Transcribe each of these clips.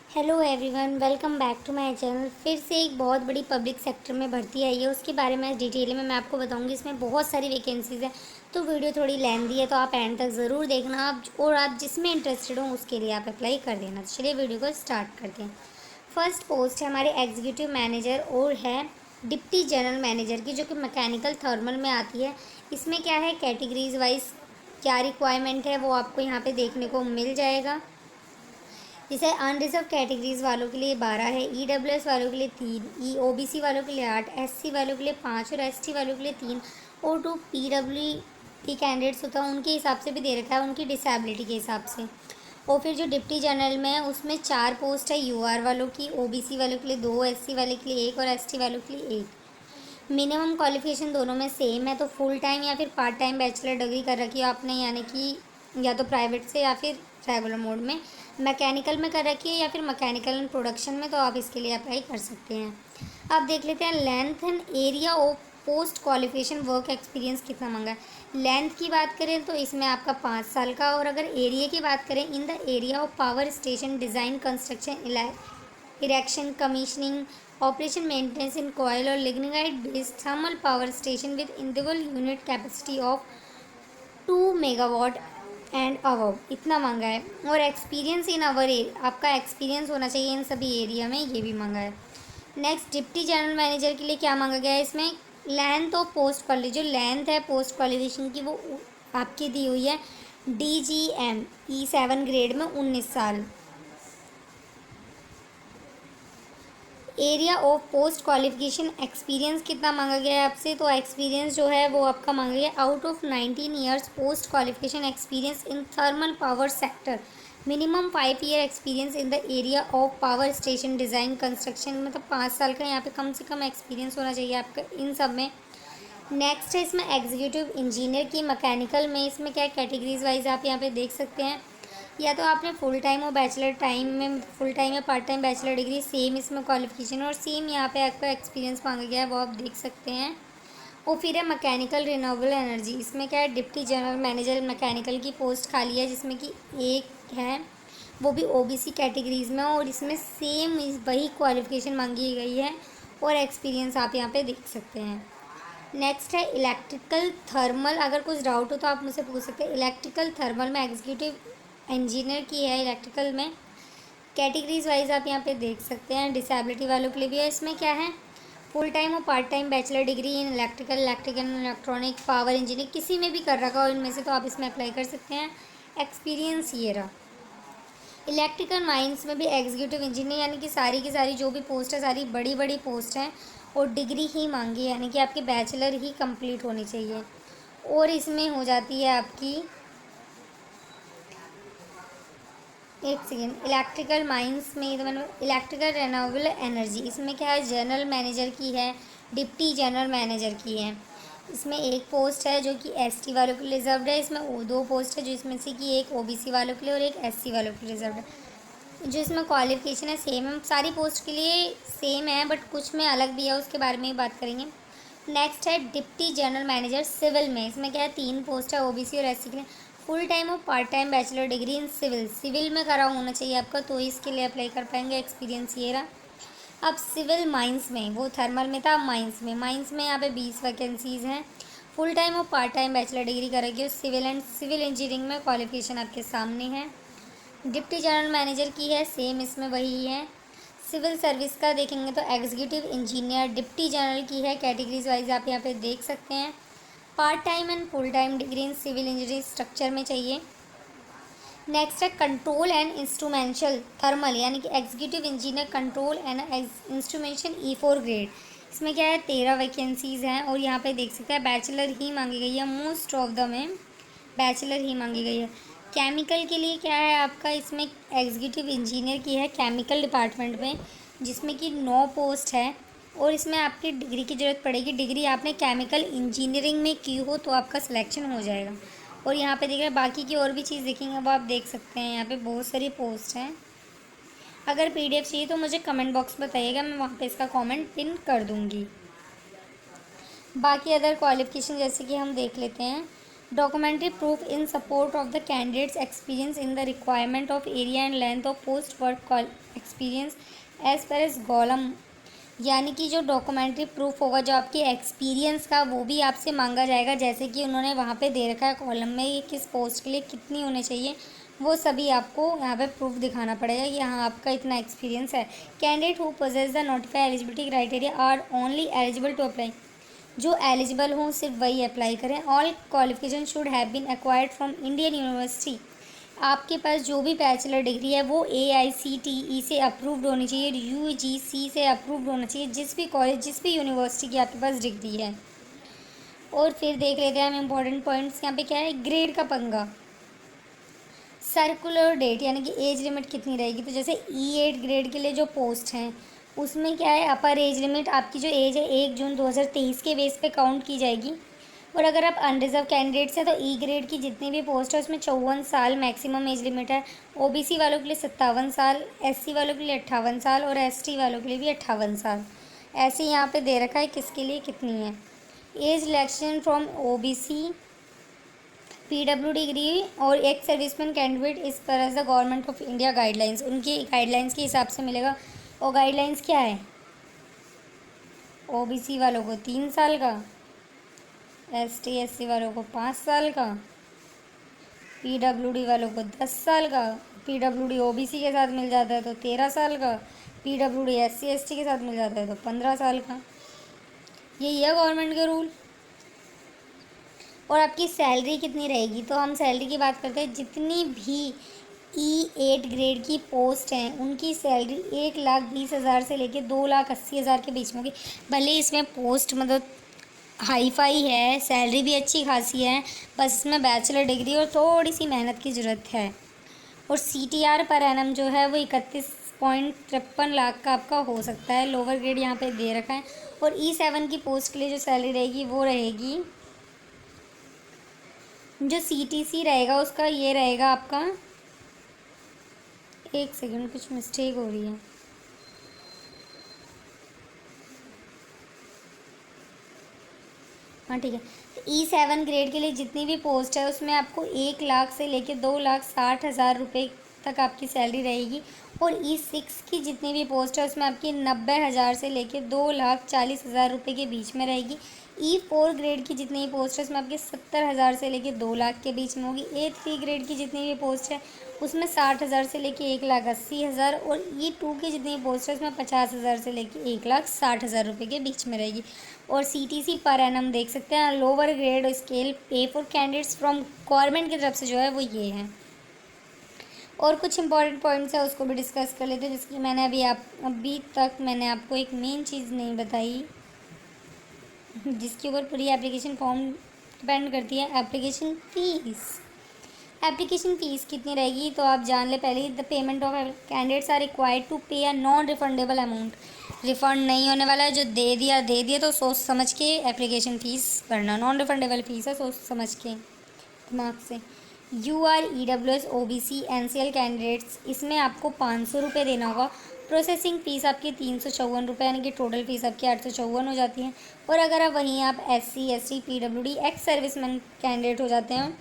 Hello everyone, welcome back to my channel. फिर से एक बहुत बड़ी पब्लिक सेक्टर में भर्ती आई है, उसके बारे में डिटेल में मैं आपको बताऊंगी। इसमें बहुत सारी वैकेंसीज़ हैं, तो वीडियो थोड़ी लेंथी है, तो आप एंड तक ज़रूर देखना। आप जिसमें इंटरेस्टेड हो उसके लिए आप अप्लाई कर देना। तो चलिए वीडियो को स्टार्ट करते हैं। फर्स्ट पोस्ट है हमारे एग्जीक्यूटिव मैनेजर और है डिप्टी जनरल मैनेजर की, जो कि मैकेनिकल थर्मल में आती है। इसमें क्या है, कैटेगरीज वाइज क्या रिक्वायरमेंट है वो आपको यहाँ पे देखने को मिल जाएगा। जैसे अनरिजर्व कैटेगरीज वालों के लिए 12 है, ईडब्ल्यूएस वालों के लिए 3, ओबीसी वालों के लिए 8, एससी वालों के लिए 5 और एसटी वालों के लिए 3 और 2 पीडब्ल्यूडी कैंडिडेट्स होता है उनके हिसाब से भी दे रखा है, उनकी डिसेबिलिटी के हिसाब से। और फिर जो डिप्टी जनरल में है उसमें 4 पोस्ट है यूआर वालों की, ओबीसी वालों के लिए 2, एससी वाले के लिए 1 और एसटी वालों के लिए 1। मिनिमम क्वालिफिकेशन दोनों में सेम है, तो फुल टाइम या फिर पार्ट टाइम बैचलर डिग्री कर रखी हो आपने, यानी कि या तो प्राइवेट से या फिर रेगुलर मोड में। मैकेनिकल में कर रखी है या फिर मैकेनिकल एंड प्रोडक्शन में, तो आप इसके लिए अप्लाई कर सकते हैं। अब देख लेते हैं length and area of post qualification work experience कितना मांगा है। लेंथ की बात करें तो इसमें आपका 5 साल का, और अगर एरिया की बात करें, in the area of power station design construction erection commissioning operation maintenance in coal और lignite based thermal power station with individual unit capacity of 2 megawatt and above, इतना मांगा है। और एक्सपीरियंस इन अवर एरिया, आपका experience होना चाहिए इन सभी area में, ये भी मांगा है। नेक्स्ट डिप्टी जनरल मैनेजर के लिए क्या मांगा गया है, इसमें लेंथ ऑफ पोस्ट क्वालिफिकेशन, जो लेंथ है पोस्ट क्वालिफिकेशन की वो आपकी दी हुई है DGM E7 ग्रेड में 19 साल। Area of post qualification experience कितना मांगा गया है आपसे, तो एक्सपीरियंस जो है वो आपका मांगा गया out of 19 years post qualification experience in thermal power sector, minimum 5 year experience in the area of power station design construction, मतलब 5 साल का यहाँ पे कम से कम एक्सपीरियंस होना चाहिए आपका इन सब में। नेक्स्ट है इसमें एग्जीक्यूटिव इंजीनियर की मैकेनिकल में, इसमें क्या कैटेगरीज वाइज आप यहाँ पे देख सकते हैं। या तो आपने फुल टाइम और बैचलर टाइम में, फुल टाइम या part time bachelor degree, same इसमें क्वालिफिकेशन और सेम यहाँ पे आपका एक्सपीरियंस मांगा गया है, वो आप देख सकते हैं। और फिर है मैकेनिकल रिन्यूएबल एनर्जी, इसमें क्या है, डिप्टी जनरल मैनेजर मैकेनिकल की पोस्ट खाली है, जिसमें कि एक है, वो भी ओबीसी कैटेगरीज में, और इसमें सेम वही क्वालिफिकेशन मांगी गई है और एक्सपीरियंस आप यहाँ पे देख सकते हैं। नेक्स्ट है इलेक्ट्रिकल थर्मल, अगर कुछ डाउट हो तो आप मुझसे पूछ सकते हैं। इलेक्ट्रिकल थर्मल में एग्जीक्यूटिव इंजीनियर की है इलेक्ट्रिकल में, कैटेगरीज वाइज आप यहाँ पे देख सकते हैं। डिसेबिलिटी वालों के लिए भी है। इसमें क्या है, फुल टाइम और part time bachelor degree in electrical electronic power engineering किसी में भी कर रखा हो इनमें से, तो आप इसमें अप्लाई कर सकते हैं। एक्सपीरियंस ये रहा। इलेक्ट्रिकल माइंस में भी एग्जीक्यूटिव इंजीनियर, यानी कि सारी की सारी जो भी पोस्ट है सारी बड़ी बड़ी पोस्ट हैं और डिग्री ही मांगी है, यानी कि आपकी बैचलर ही कंप्लीट होनी चाहिए। और इसमें हो जाती है आपकी, एक सेकेंड, इलेक्ट्रिकल माइंस में तो मैंने इलेक्ट्रिकल रिन्यूएबल एनर्जी, इसमें क्या है, जनरल मैनेजर की है, डिप्टी जनरल मैनेजर की है। इसमें एक पोस्ट है जो कि एसटी वालों के लिए रिजर्व है। इसमें 2 पोस्ट है, जो इसमें से कि एक ओबीसी वालों के लिए और एक एससी वालों के लिए रिजर्व है। जो इसमें क्वालिफिकेशन है सेम है, सारी पोस्ट के लिए सेम है, बट कुछ में अलग भी है, उसके बारे में ही बात करेंगे। नेक्स्ट है डिप्टी जनरल मैनेजर सिविल में, इसमें क्या है, 3 पोस्ट है ओबीसी और एससी के लिए। फुल टाइम और part time bachelor degree in civil में करा होना चाहिए आपका, तो इसके लिए अप्लाई कर पाएंगे। एक्सपीरियंस ये रहा। अब सिविल माइंस में, वो थर्मल में था, माइंस में यहाँ पे 20 वैकेंसीज़ हैं। फुल टाइम और पार्ट टाइम बैचलर डिग्री करेगी सिविल एंड सिविल इंजीनियरिंग में, क्वालिफिकेशन आपके सामने है। डिप्टी जनरल मैनेजर की है सेम, इसमें वही है। सिविल सर्विस का देखेंगे तो एग्जीक्यूटिव इंजीनियर डिप्टी जनरल की है, कैटेगरीज वाइज आप यहाँ पे देख सकते हैं। Part time and full time degree in civil engineering structure में चाहिए। नेक्स्ट है कंट्रोल एंड इंस्ट्रूमेंशल थर्मल, यानी कि executive engineer control and instrumentation E4 grade. इसमें क्या है, 13 वैकेंसीज़ हैं और यहाँ पे देख सकते हैं बैचलर ही मांगी गई है, मोस्ट ऑफ द में बैचलर ही मांगी गई है। केमिकल के लिए क्या है आपका, इसमें एग्जीक्यूटिव इंजीनियर की है केमिकल डिपार्टमेंट में, जिसमें कि 9 पोस्ट है और इसमें आपकी डिग्री की ज़रूरत पड़ेगी। डिग्री आपने केमिकल इंजीनियरिंग में की हो तो आपका सिलेक्शन हो जाएगा। और यहाँ पे देख रहे हैं बाकी की और भी चीज़ देखेंगे वो आप देख सकते हैं, यहाँ पे बहुत सारी पोस्ट हैं। अगर PDF चाहिए तो मुझे कमेंट बॉक्स में बताइएगा, मैं वहाँ पे इसका कमेंट पिन कर दूँगी। बाकी अदर क्वालिफ़िकेशन जैसे कि हम देख लेते हैं, Documentary proof in support of the candidate's experience in the requirement of area and length of post work experience as per as गोलम, यानी कि जो डॉक्यूमेंट्री प्रूफ होगा जो आपके एक्सपीरियंस का, वो भी आपसे मांगा जाएगा। जैसे कि उन्होंने वहाँ पे दे रखा है कॉलम में ये किस पोस्ट के लिए कितनी होनी चाहिए, वो सभी आपको यहाँ पे प्रूफ दिखाना पड़ेगा कि हाँ आपका इतना एक्सपीरियंस है। Candidate who possess the notified eligibility criteria are only eligible to apply, जो एलिजिबल हों सिर्फ वही अप्लाई करें। All qualification should have been acquired from Indian university, आपके पास जो भी बैचलर डिग्री है वो AICTE से अप्रूव्ड होनी चाहिए, UGC से अप्रूव्ड होना चाहिए, जिस भी कॉलेज जिस भी यूनिवर्सिटी की आपके पास डिग्री है। और फिर देख लेते हैं हम इम्पोर्टेंट पॉइंट्स। यहाँ पे क्या है, ग्रेड का पंगा, सर्कुलर डेट यानी कि एज लिमिट कितनी रहेगी। तो जैसे E8 ग्रेड के लिए जो पोस्ट हैं उसमें क्या है, अपर एज लिमिट आपकी जो एज है 1 जून 2023 के बेस पे काउंट की जाएगी। और अगर आप अनरिजर्व कैंडिडेट्स हैं तो E ग्रेड की जितनी भी पोस्ट है उसमें 54 साल मैक्सिमम एज लिमिट है। OBC वालों के लिए 57 साल, SC वालों के लिए 58 साल और ST वालों के लिए भी 58 साल। ऐसे यहाँ पे दे रखा है किसके लिए कितनी है। Age relaxation from OBC PW degree और एक सर्विसमैन कैंडिडेट इस पर as the government of India guidelines, उनकी गाइडलाइंस के हिसाब से मिलेगा। और गाइडलाइंस क्या है, OBC वालों को 3 साल का, ST SC वालों को 5 साल का, PWD वालों को 10 साल का, PWD OBC के साथ मिल जाता है तो 13 साल का, PWD SC ST के साथ मिल जाता है तो 15 साल का। यही है गवर्नमेंट के रूल। और आपकी सैलरी कितनी रहेगी, तो हम सैलरी की बात करते हैं। जितनी भी E8 ग्रेड की पोस्ट हैं उनकी सैलरी 1,20,000 से लेकर 2,80,000 के बीच में होगी। भले इसमें पोस्ट मतलब हाई फाई है, सैलरी भी अच्छी खासी है, बस इसमें बैचलर डिग्री और थोड़ी सी मेहनत की ज़रूरत है। और CTR पर एनम जो है वो 31.53 लाख का आपका हो सकता है। लोअर ग्रेड यहाँ पे दे रखा है। और E7 की पोस्ट के लिए जो सैलरी रहेगी वो रहेगी, जो CTC रहेगा उसका ये रहेगा आपका, एक सेकंड कुछ मिस्टेक हो रही है, हाँ ठीक है। तो E7 ग्रेड के लिए जितनी भी पोस्ट है उसमें आपको 1 लाख से लेकर 2,60,000 रुपये तक आपकी सैलरी रहेगी। और E6 की जितनी भी पोस्ट है उसमें आपकी 90,000 से लेकर 2,40,000 रुपये के बीच में रहेगी। E4 ग्रेड की जितनी भी पोस्ट है उसमें आपकी 70,000 से लेकर 2 लाख के बीच में होगी। A3 ग्रेड की जितनी भी पोस्ट है उसमें 60,000 से लेकर 1,80,000। और E2 की जितनी भी पोस्ट है उसमें 50,000 से लेकर 1,60,000 रुपये के बीच में रहेगी। और CTC पर एनम देख सकते हैं। लोअर ग्रेड स्केल पे फॉर कैंडिडेट्स फ्रॉम गवर्नमेंट की तरफ से जो है वो ये है। और कुछ इंपॉर्टेंट पॉइंट्स है उसको भी डिस्कस कर लेते हैं, जिसकी मैंने अभी तक मैंने आपको एक मेन चीज़ नहीं बताई, जिसके ऊपर पूरी एप्लीकेशन फॉर्म डिपेंड करती है, एप्लीकेशन फ़ीस। एप्लीकेशन फ़ीस कितनी रहेगी तो आप जान ले पहले ही। The payment of candidates are required to pay a non refundable amount, refund नहीं होने वाला है, जो दे दिया तो सोच समझ के एप्लीकेशन फ़ीस भरना। नॉन रिफंडेबल फ़ीस है, सोच समझ के दिमाग से। UR EWS OBC NCL candidates, इसमें आपको 500 रुपये देना होगा। प्रोसेसिंग फ़ीस आपकी 354 रुपये, यानी कि टोटल फ़ीस आपकी 854 हो जाती है। और अगर आप वहीं आप SC ST PWD ex serviceman candidate हो जाते हैं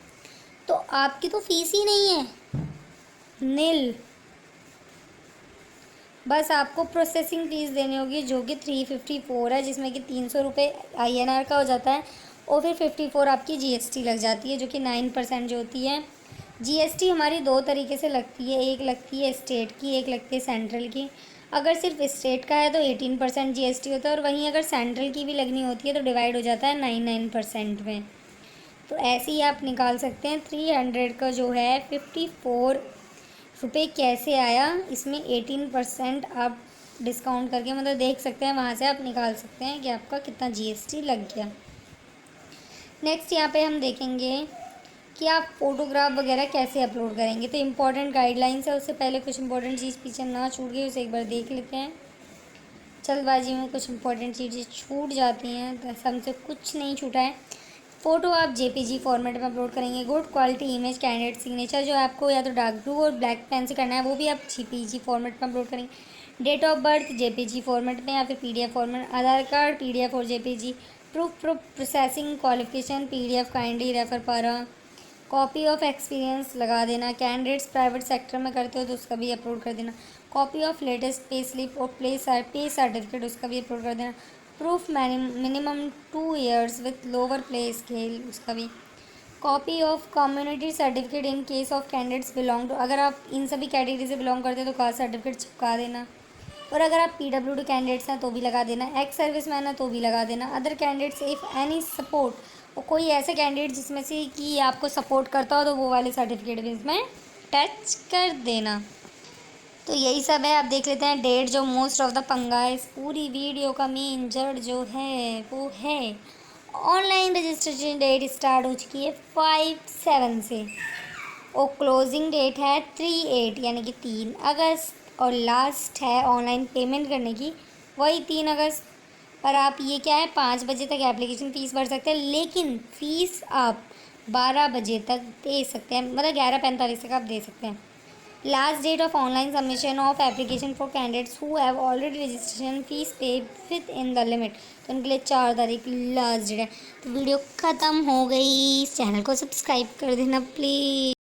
तो आपकी तो फ़ीस ही नहीं है, नील। बस आपको प्रोसेसिंग फ़ीस देनी होगी जो कि 354 है, जिसमें कि 300 रुपये INR का हो जाता है। और फिर 54 आपकी GST लग जाती है, जो कि 9% जो होती है। GST हमारी 2 तरीके से लगती है, एक लगती है स्टेट की, एक लगती है सेंट्रल की। अगर सिर्फ स्टेट का है तो 18% GST होता है, और वहीं अगर सेंट्रल की भी लगनी होती है तो डिवाइड हो जाता है 9% में। तो ऐसे ही आप निकाल सकते हैं। 300 का जो है 54 रुपये कैसे आया, इसमें 18% आप डिस्काउंट करके मतलब देख सकते हैं, वहाँ से आप निकाल सकते हैं कि आपका कितना GST लग गया। नेक्स्ट यहाँ पे हम देखेंगे कि आप फ़ोटोग्राफ वगैरह कैसे अपलोड करेंगे। तो इम्पॉर्टेंट गाइडलाइंस है, उससे पहले कुछ इंपॉर्टेंट चीज़ पीछे ना छूट गई उसे एक बार देख लेते हैं। जल्दबाजी में कुछ इंपॉर्टेंट चीज़ें छूट जाती हैं, तो हमसे कुछ नहीं छूटा है। फ़ोटो आप JPG फॉर्मेट में अपलोड करेंगे। Good quality image candidate signature जो आपको या तो डार्क ब्लू और ब्लैक पेन से करना है वो भी आप JPG फॉर्मेट में अपलोड करेंगे। Date of birth JPG format में या फिर PDF फॉर्मेट। आधार कार्ड PDF और JPG। Proof processing qualification PDF kindly refer para, copy of experience लगा देना, कैंडिडेट्स प्राइवेट सेक्टर में करते हो तो उसका भी अपलोड कर देना, copy of latest pay slip और पे सर्टिफिकेट उसका भी अपलोड कर देना, proof minimum 2 years with lower pay scale उसका भी, copy of community certificate in case of candidates belong to, अगर आप इन सभी कैटेगरी से बिलोंग करते हैं तो कास्ट सर्टिफिकेट चिपका देना, और अगर आप PWD कैंडिडेट्स हैं तो भी लगा देना, एक्स सर्विस मैन है तो भी लगा देना, other candidates if any support, और कोई ऐसे कैंडिडेट जिसमें से कि आपको सपोर्ट करता हो तो वो वाले सर्टिफिकेट भी इसमें टच कर देना। तो यही सब है। आप देख लेते हैं डेट, जो मोस्ट ऑफ द पंगा है इस पूरी वीडियो का मेन जड़ जो है वो है ऑनलाइन रजिस्ट्रेशन डेट स्टार्ट हो चुकी है 5/7 से, और क्लोजिंग डेट है 3/8 यानी कि 3 अगस्त, और लास्ट है ऑनलाइन पेमेंट करने की वही 3 अगस्त। पर आप ये क्या है 5 बजे तक एप्लीकेशन फ़ीस भर सकते हैं, लेकिन फ़ीस आप 12 बजे तक दे सकते हैं, मतलब 11:45 तक आप दे सकते हैं। Last date of online submission of application for candidates who have already registration fees paid within the limit, तो उनके लिए 4 तारीख लास्ट डेट है। तो वीडियो ख़त्म हो गई, चैनल को सब्सक्राइब कर देना प्लीज़।